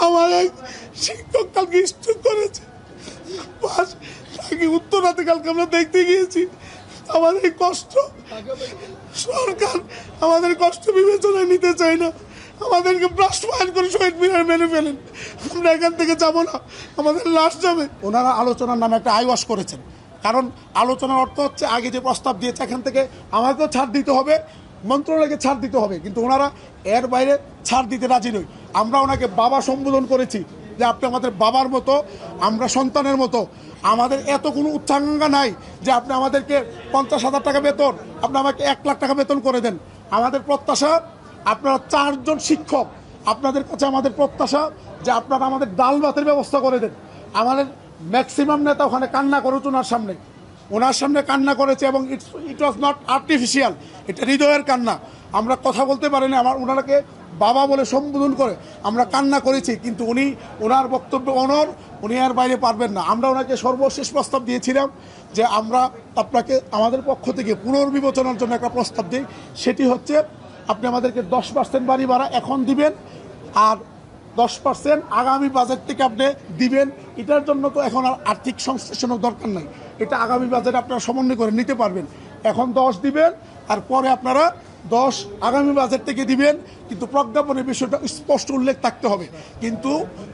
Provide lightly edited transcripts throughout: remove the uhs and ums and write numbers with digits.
আমার এক শিক্ষক কালকে স্ট্রোক করেছে, তাকে উত্তরাতে কালকে আমরা দেখতে গিয়েছি। আমাদের কষ্ট সরকার আমাদের কষ্ট বিবেচনায় নিতে চায় না, আমাদেরকে বাস্তবায়ন করে শহীদ মিনার মেনে ফেলেন। আমরা এখান থেকে যাব না, আমাদের লাশ যাবে। ওনারা আলোচনার নামে একটা আইওয়াশ করেছেন, কারণ আলোচনার অর্থ হচ্ছে আগে যে প্রস্তাব দিয়েছে এখান থেকে আমাকেও ছাড় দিতে হবে, মন্ত্রণালয়কে ছাড় দিতে হবে, কিন্তু ওনারা এর বাইরে ছাড় দিতে রাজি নই। আমরা ওনাকে বাবা সম্বোধন করেছি যে আপনি আমাদের বাবার মতো, আমরা সন্তানের মতো। আমাদের এত কোনো উচ্চাকাঙ্ক্ষা নাই যে আপনি আমাদেরকে 50,000 টাকা বেতন, আপনি আমাকে 1 লাখ টাকা বেতন করে দেন। আমাদের প্রত্যাশা আপনারা 4 জন শিক্ষক, আপনাদের কাছে আমাদের প্রত্যাশা যে আপনারা আমাদের ডাল ভাতের ব্যবস্থা করে দেন। আমাদের ম্যাক্সিমাম নেতা ওখানে কান্না করেছে ওনার সামনে কান্না করেছে, এবং ইট ওয়াজ নট আর্টিফিশিয়াল, এটা হৃদয়ের কান্না। আমরা কথা বলতে পারিনি, ওনাকে বাবা বলে সম্বোধন করে আমরা কান্না করেছি, কিন্তু ওনার বক্তব্য উনি আর বাইরে পারবেন না। আমরা ওনাকে সর্বশেষ প্রস্তাব দিয়েছিলাম যে আমরা আপনাকে আমাদের পক্ষ থেকে পুনর্বিবেচনার জন্য একটা প্রস্তাব দিই, সেটি হচ্ছে আপনি আমাদেরকে 10% বাড়ি ভাড়া এখন দিবেন, আর 10% আগামী বাজেট থেকে আপনি দিবেন। এটার জন্য তো এখন আর আর্থিক সংশ্লেষণের দরকার নাই, এটা আগামী বাজেট আপনারা সমন্বয় করে নিতে পারবেন। এখন 10 দিবেন, আর পরে আপনারা 10 আগামী বাজেট থেকে দিবেন, কিন্তু প্রজ্ঞাপনের বিষয়টা স্পষ্ট উল্লেখ থাকতে হবে। কিন্তু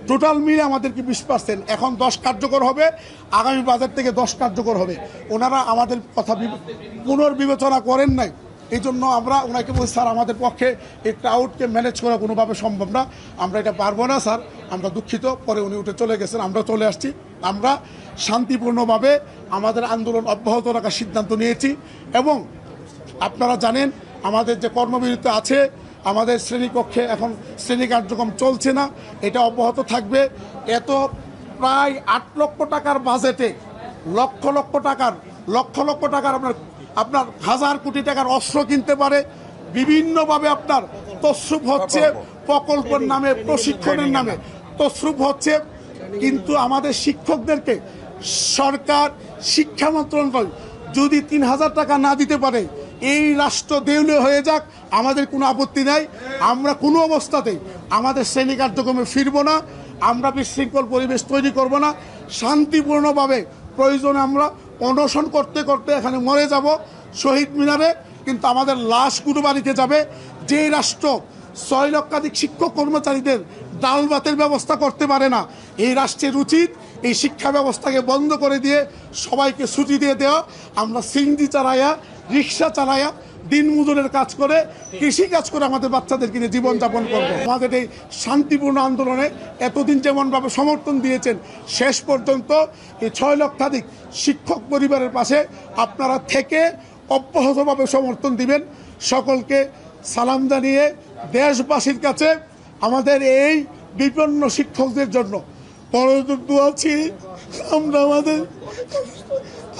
টোটাল মিলে আমাদেরকে 20%, এখন 10 কার্যকর হবে, আগামী বাজেট থেকে 10 কার্যকর হবে। ওনারা আমাদের কথা পুনর্বিবেচনা করেন নাই, এই জন্য আমরা ওনাকে বলছি স্যার আমাদের পক্ষে এই ক্রাউডকে ম্যানেজ করা কোনোভাবে সম্ভব না, আমরা এটা পারবো না স্যার, আমরা দুঃখিত। পরে উনি উঠে চলে গেছেন, আমরা চলে আসছি। আমরা শান্তিপূর্ণভাবে আমাদের আন্দোলন অব্যাহত রাখার সিদ্ধান্ত নিয়েছি, এবং আপনারা জানেন আমাদের যে কর্মবিরতি আছে, আমাদের শ্রেণীকক্ষে এখন শ্রেণী কার্যক্রম চলছে না, এটা অব্যাহত থাকবে। এত প্রায় 8 লক্ষ টাকার বাজেটে লক্ষ লক্ষ টাকার আপনার 1000 কোটি টাকার অস্ত্র কিনতে পারে, বিভিন্নভাবে আপনার তসরুপ হচ্ছে, প্রকল্পের নামে, প্রশিক্ষণের নামে তসরুপ হচ্ছে। কিন্তু আমাদের শিক্ষকদেরকে সরকার, শিক্ষা মন্ত্রণালয় যদি 3000 টাকা না দিতে পারে, এই রাষ্ট্র দেউলিয়া হয়ে যাক, আমাদের কোনো আপত্তি নাই। আমরা কোনো অবস্থাতেই আমাদের শ্রেণী কার্যক্রমে ফিরব না, আমরা বিশৃঙ্খল পরিবেশ তৈরি করব না। শান্তিপূর্ণভাবে প্রয়োজনে আমরা অনশন করতে করতে এখানে মরে যাব শহীদ মিনারে, কিন্তু আমাদের লাশগুলো বাড়িতে যাবে। যে রাষ্ট্র 6 লক্ষাধিক শিক্ষক কর্মচারীদের ডাল ভাতের ব্যবস্থা করতে পারে না, এই রাষ্ট্রের উচিত এই শিক্ষা ব্যবস্থাকে বন্ধ করে দিয়ে সবাইকে ছুটি দিয়ে দেওয়া। আমরা সিএনজি চালাইয়া, রিক্সা চালাইয়া, দিন মজুরের কাজ করে, কৃষি কাজ করে আমাদের বাচ্চাদেরকে নিয়ে জীবনযাপন করবো। আমাদের এই শান্তিপূর্ণ আন্দোলনে এতদিন যেমনভাবে সমর্থন দিয়েছেন, শেষ পর্যন্ত এই 6 লক্ষাধিক শিক্ষক পরিবারের পাশে আপনারা থেকে অব্যাহতভাবে সমর্থন দিবেন। সকলকে সালাম জানিয়ে দেশবাসীর কাছে আমাদের এই বিপন্ন শিক্ষকদের জন্য বড় আছি। আমরা আমাদের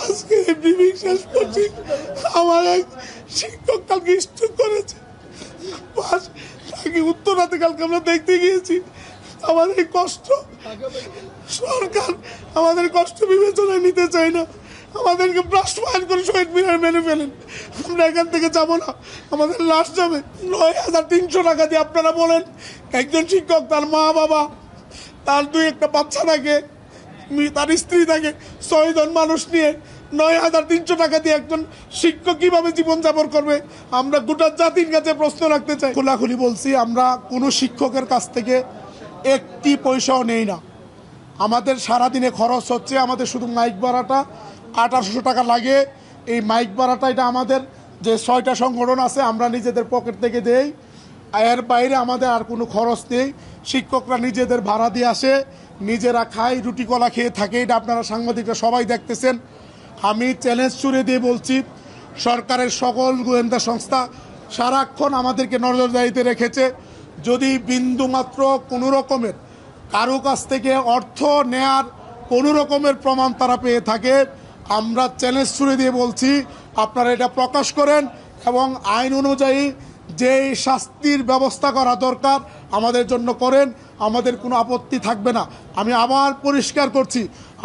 আজকে ব্রিফিং শেষ করছি। আমার এক শিক্ষক কালকে স্ট্রোক করেছে, তাকে উত্তরাতে কালকে আমরা দেখতে গিয়েছি। আমাদের কষ্ট সরকার আমাদের কষ্ট বিবেচনায় নিতে চায় না, আমাদেরকে বাস্তবায়ন করে শহীদ মিনার মেনে ফেলেন। আমরা এখান থেকে যাব না, আমাদের লাশ যাবে। 9300 টাকা দিয়ে আপনারা বলেন একজন শিক্ষক, তার মা বাবা, তার 2-1টা বাচ্চা থাকে, তার স্ত্রী থাকে, 6 জন মানুষ নিয়ে 9300 টাকা দিয়ে একজন শিক্ষক কিভাবে জীবনযাপন করবে? আমরা গোটা জাতির কাছে প্রশ্ন রাখতে চাই। খোলাখুলি বলছি, আমরা কোনো শিক্ষকের কাছ থেকে 1টি পয়সাও নেই না। আমাদের সারাদিনে খরচ হচ্ছে, আমাদের শুধু মাইক ভাড়াটা 1800 টাকা লাগে। এই মাইক ভাড়াটা এটা আমাদের যে 6টা সংগঠন আছে আমরা নিজেদের পকেট থেকে দেই, এর বাইরে আমাদের আর কোনো খরচ নেই। শিক্ষকরা নিজেদের ভাড়া দিয়ে আসে, নিজেরা খায়, রুটি কলা খেয়ে থাকে, এটা আপনারা সাংবাদিকরা সবাই দেখতেছেন। আমি চ্যালেঞ্জ ছুড়ে দিয়ে বলছি, সরকারের সকল গোয়েন্দা সংস্থা সারাক্ষণ আমাদেরকে নজরদারিতে রেখেছে। যদি বিন্দুমাত্র কোনো রকমের কারো কাছ থেকে অর্থ নেয়ার কোনো রকমের প্রমাণ তারা পেয়ে থাকে, আমরা চ্যালেঞ্জ ছুড়ে দিয়ে বলছি আপনারা এটা প্রকাশ করেন, এবং আইন অনুযায়ী যেই শাস্তির ব্যবস্থা করা দরকার আমাদের জন্য করেন, আমাদের কোনো আপত্তি থাকবে না। আমি আবার পরিষ্কার করছি,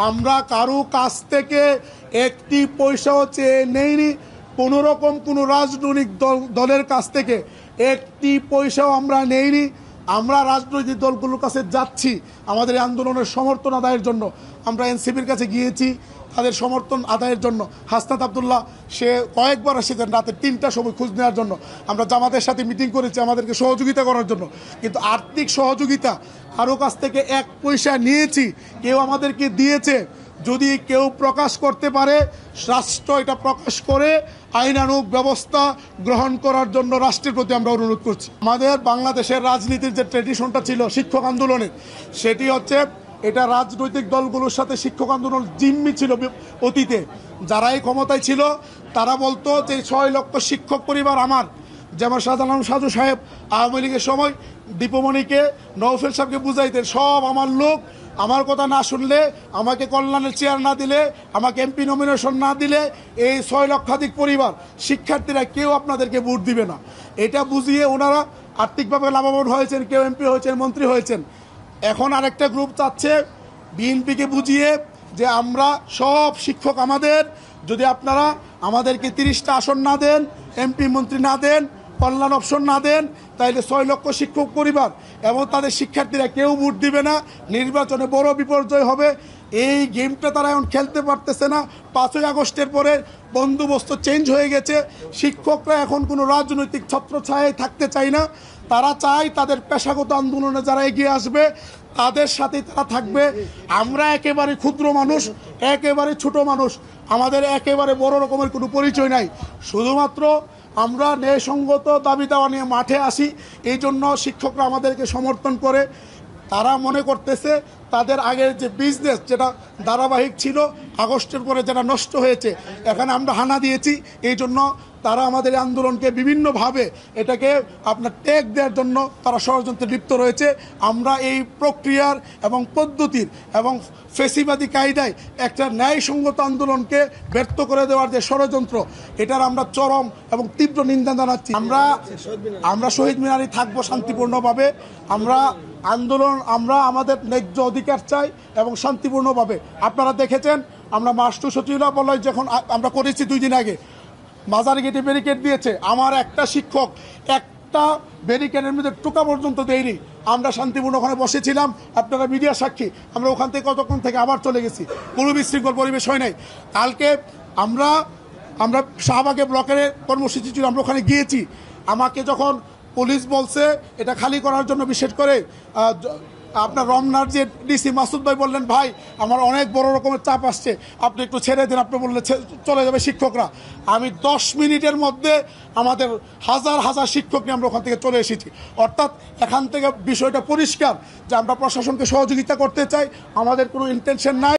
আমরা কারো কাছ থেকে 1টি পয়সাও চেয়ে নেইনি, কোনো রকম কোনো রাজনৈতিক দলের কাছ থেকে 1টি পয়সাও আমরা নেইনি। আমরা রাজনৈতিক দলগুলোর কাছে যাচ্ছি আমাদের এই আন্দোলনের সমর্থন আদায়ের জন্য। আমরা এনসিপির কাছে গিয়েছি তাদের সমর্থন আদায়ের জন্য। হাসনাত আবদুল্লাহ সে কয়েকবার এসেছেন রাতে 3টার সময় খোঁজ নেওয়ার জন্য। আমরা জামাতের সাথে মিটিং করেছি আমাদেরকে সহযোগিতা করার জন্য, কিন্তু আর্থিক সহযোগিতা কারো কাছ থেকে 1 পয়সা নিয়েছি, কেউ আমাদেরকে দিয়েছে যদি কেউ প্রকাশ করতে পারে, রাষ্ট্র এটা প্রকাশ করে আইনানুগ ব্যবস্থা গ্রহণ করার জন্য রাষ্ট্রের প্রতি আমরা অনুরোধ করছি। আমাদের বাংলাদেশের রাজনীতির যে ট্র্যাডিশনটা ছিল শিক্ষক আন্দোলনের, সেটি হচ্ছে এটা রাজনৈতিক দলগুলোর সাথে শিক্ষক আন্দোলন জিম্মি ছিল অতীতে। যারাই ক্ষমতায় ছিল তারা বলতো যে 6 লক্ষ শিক্ষক পরিবার আমার, যেমন শাহজালাল সাজু সাহেব আওয়ামী লীগের সময় দীপমণিকে নওফেল সাহেবকে বুঝাইতেন সব আমার লোক, আমার কথা না শুনলে, আমাকে কল্যাণের চেয়ার না দিলে, আমাকে এমপি নমিনেশন না দিলে এই 6 লক্ষাধিক পরিবার শিক্ষার্থীরা কেউ আপনাদেরকে ভোট দিবে না। এটা বুঝিয়ে ওনারা আর্থিকভাবে লাভবান হয়েছেন, কেউ এমপি হয়েছেন, মন্ত্রী হয়েছেন। এখন আরেকটা গ্রুপ চাচ্ছে বিএনপিকে বুঝিয়ে যে আমরা সব শিক্ষক আমাদের, যদি আপনারা আমাদেরকে 30টা আসন না দেন, এমপি মন্ত্রী না দেন, কল্যাণ অপশন না দেন, তাইলে 6 লক্ষ শিক্ষক পরিবার এবং তাদের শিক্ষার্থীরা কেউ ভোট দিবে না, নির্বাচনে বড় বিপর্যয় হবে। এই গেমটা তারা এখন খেলতে পারতেছে না। 5ই আগস্টের পরে বন্দোবস্ত চেঞ্জ হয়ে গেছে। শিক্ষকরা এখন কোনো রাজনৈতিক ছত্রছায়ায় থাকতে চায় না, তারা চায় তাদের পেশাগত আন্দোলনে যারা এগিয়ে আসবে তাদের সাথেই তারা থাকবে। আমরা একেবারে ক্ষুদ্র মানুষ, একেবারে ছোট মানুষ, আমাদের একেবারে বড় রকমের কোনো পরিচয় নাই। শুধুমাত্র আমরা ন্যায়সঙ্গত দাবি দাওয়া নিয়ে মাঠে আসি, এই জন্য শিক্ষকরা আমাদেরকে সমর্থন করে। তারা মনে করতেছে তাদের আগের যে বিজনেস যেটা ধারাবাহিক ছিল, আগস্টের পরে যেটা নষ্ট হয়েছে, এখানে আমরা হানা দিয়েছি, এই জন্য তারা আমাদের আন্দোলনকে বিভিন্নভাবে এটাকে আপনার টেক দেওয়ার জন্য তারা ষড়যন্ত্রে লিপ্ত রয়েছে। আমরা এই প্রক্রিয়ার এবং পদ্ধতির এবং ফেসিবাদী কায়দায় একটা ন্যায়সঙ্গত আন্দোলনকে ব্যর্থ করে দেওয়ার যে ষড়যন্ত্র, এটার আমরা চরম এবং তীব্র নিন্দা জানাচ্ছি। আমরা শহীদ মিনারে থাকবো শান্তিপূর্ণভাবে। আমরা আমাদের ন্যায্য অধিকার চাই এবং শান্তিপূর্ণভাবে। আপনারা দেখেছেন আমরা মার্চ টু সচিবালয় যখন আমরা করেছি 2 দিন আগে, মাজার গেটে ব্যারিকেড দিয়েছে, আমার একটা শিক্ষক একটা ব্যারিকেডের মধ্যে টোকা পর্যন্ত দেয়নি। আমরা শান্তিপূর্ণ ওখানে বসেছিলাম, আপনারা মিডিয়া সাক্ষী। আমরা ওখান থেকে কতক্ষণ থেকে আবার চলে গেছি, কোনো বিশৃঙ্খল পরিবেশ হয় নাই। কালকে আমরা শাহবাগে ব্লকের কর্মসূচি ছিল, আমরা ওখানে গিয়েছি। আমাকে যখন পুলিশ বলছে এটা খালি করার জন্য, বিশেষ করে আপনার রমনার যে ডিসি মাসুদ ভাই বললেন, ভাই আমার অনেক বড় রকমের চাপ আসছে, আপনি একটু ছেড়ে দিন। আপনি বললেন চলে যাবে শিক্ষকরা। আমি 10 মিনিটের মধ্যে আমাদের হাজার হাজার শিক্ষক নিয়ে আমরা ওখান থেকে চলে এসেছি। অর্থাৎ এখান থেকে বিষয়টা পরিষ্কার যে আমরা প্রশাসনকে সহযোগিতা করতে চাই, আমাদের কোনো ইন্টেনশন নাই।